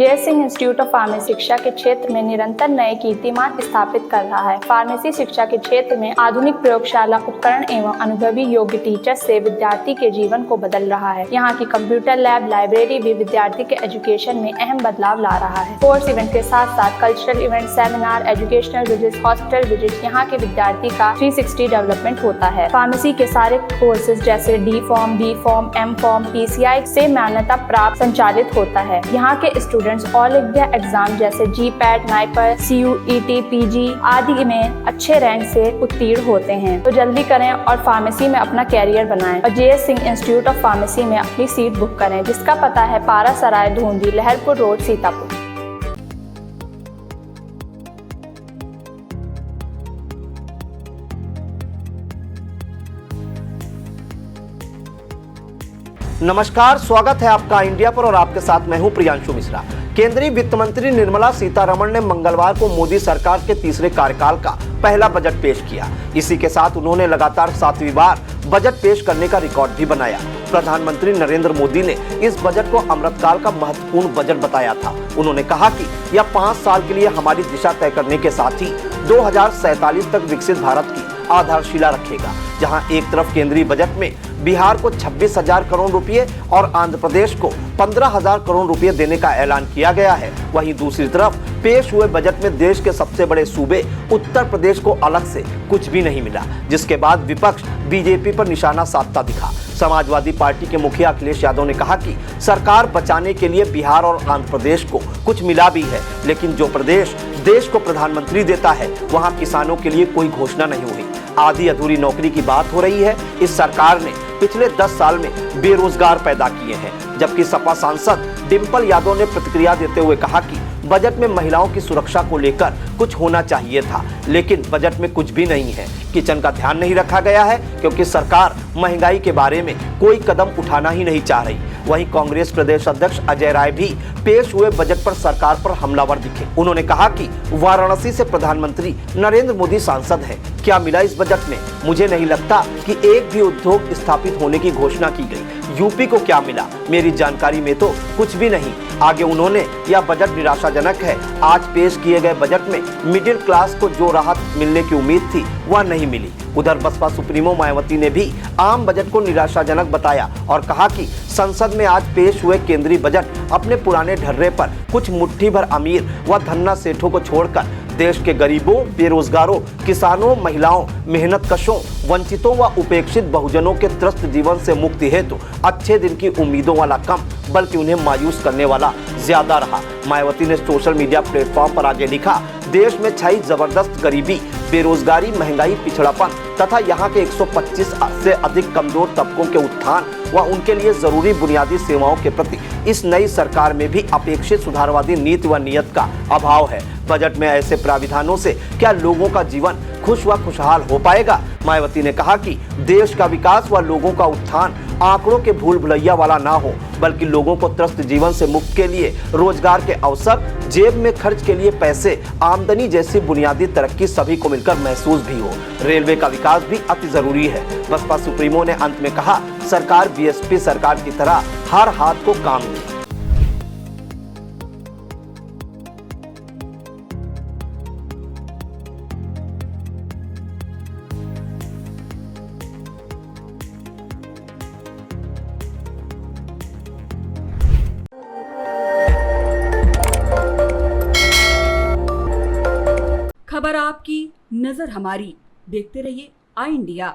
JS. Singh institute of pharmacy शिक्षा के क्षेत्र में निरंतर नए कीर्तिमान स्थापित कर रहा है। फार्मेसी शिक्षा के क्षेत्र में आधुनिक प्रयोगशाला उपकरण एवं अनुभवी योग्य टीचर से विद्यार्थी के जीवन को बदल रहा है। यहाँ की कंप्यूटर लैब लाइब्रेरी भी विद्यार्थी के एजुकेशन में अहम बदलाव ला रहा है। कोर्स इवेंट के साथ साथ cultural event, seminar, educational visit, hospital visit, यहाँ के विद्यार्थी का 360 डेवलपमेंट होता है। फार्मेसी के सारे कोर्सेज जैसे D pharm, B pharm, M pharm, PCI से मान्यता प्राप्त संचालित होता है। यहाँ के स्टूडेंट्स ऑल इंडिया एग्जाम जैसे GPAT, NIPER, CUET, PG आदि में अच्छे रैंक से उत्तीर्ण होते हैं। तो जल्दी करें और फार्मेसी में अपना कैरियर बनाएं और JS. Singh institute of pharmacy में अपनी सीट बुक करें, जिसका पता है पारा सराय, धूंधी, लहरपुर रोड, सीतापुर। नमस्कार, स्वागत है आपका इंडिया पर और आपके साथ मैं हूं प्रियांशु मिश्रा। केंद्रीय वित्त मंत्री निर्मला सीतारमण ने मंगलवार को मोदी सरकार के तीसरे कार्यकाल का पहला बजट पेश किया। इसी के साथ उन्होंने लगातार 7वीं बार बजट पेश करने का रिकॉर्ड भी बनाया। प्रधानमंत्री नरेंद्र मोदी ने इस बजट को अमृतकाल का महत्वपूर्ण बजट बताया था। उन्होंने कहा कि यह 5 साल के लिए हमारी दिशा तय करने के साथ ही 2047 तक विकसित भारत की आधारशिला रखेगा, जहां एक तरफ केंद्रीय बजट में बिहार को 26,000 करोड़ रुपए और आंध्र प्रदेश को 15,000 करोड़ रुपए देने का ऐलान किया गया है, वहीं दूसरी तरफ पेश हुए बजट में देश के सबसे बड़े सूबे उत्तर प्रदेश को अलग से कुछ भी नहीं मिला, जिसके बाद विपक्ष बीजेपी पर निशाना साधता दिखा। समाजवादी पार्टी के मुखिया अखिलेश यादव ने कहा कि सरकार बचाने के लिए बिहार और आंध्र प्रदेश को कुछ मिला भी है, लेकिन जो प्रदेश देश को प्रधानमंत्री देता है वहां किसानों के लिए कोई घोषणा नहीं हुई। आधी अधूरी नौकरी की बात हो रही है। इस सरकार ने पिछले 10 साल में बेरोजगार पैदा किए हैं, जबकि सपा सांसद डिंपल यादव ने प्रतिक्रिया देते हुए कहा कि बजट में महिलाओं की सुरक्षा को लेकर कुछ होना चाहिए था, लेकिन बजट में कुछ भी नहीं है। किचन का ध्यान नहीं रखा गया है क्योंकि सरकार महंगाई के बारे में कोई कदम उठाना ही नहीं चाह रही। वहीं कांग्रेस प्रदेश अध्यक्ष अजय राय भी पेश हुए बजट पर सरकार पर हमलावर दिखे। उन्होंने कहा कि वाराणसी से प्रधानमंत्री नरेंद्र मोदी सांसद हैं, क्या मिला इस बजट में? मुझे नहीं लगता कि एक भी उद्योग स्थापित होने की घोषणा की गई। यूपी को क्या मिला? मेरी जानकारी में तो कुछ भी नहीं। आगे उन्होंने यह बजट निराशाजनक है। आज पेश किए गए बजट में मिडिल क्लास को जो राहत मिलने की उम्मीद थी वह नहीं मिली। उधर बसपा सुप्रीमो मायावती ने भी आम बजट को निराशाजनक बताया और कहा कि संसद में आज पेश हुए केंद्रीय बजट अपने पुराने ढर्रे पर कुछ मुट्ठी भर अमीर व धन्ना सेठों को छोड़कर देश के गरीबों, बेरोजगारों, किसानों, महिलाओं, मेहनतकशों, वंचितों व उपेक्षित बहुजनों के त्रस्त जीवन से मुक्ति हेतु अच्छे दिन की उम्मीदों वाला कम बल्कि उन्हें मायूस करने वाला ज्यादा रहा। मायावती ने सोशल मीडिया प्लेटफॉर्म पर आगे लिखा, देश में छाई जबरदस्त गरीबी, बेरोजगारी, महंगाई, पिछड़ापन तथा यहाँ के 125 से अधिक कमजोर तबकों के उत्थान व उनके लिए जरूरी बुनियादी सेवाओं के प्रति इस नई सरकार में भी अपेक्षित सुधारवादी नीति व नियत का अभाव है। बजट में ऐसे प्राविधानों से क्या लोगों का जीवन खुश व खुशहाल हो पाएगा? मायावती ने कहा कि देश का विकास व लोगों का उत्थान आंकड़ों के भूल भुलैया वाला ना हो, बल्कि लोगों को त्रस्त जीवन से मुक्त के लिए रोजगार के अवसर, जेब में खर्च के लिए पैसे, आमदनी जैसी बुनियादी तरक्की सभी को मिलकर महसूस भी हो। रेलवे का विकास भी अति जरूरी है। बसपा सुप्रीमो ने अंत में कहा, सरकार बीएसपी सरकार की तरह हर हाथ को काम दे। खबर आपकी, नजर हमारी। देखते रहिए आई इंडिया।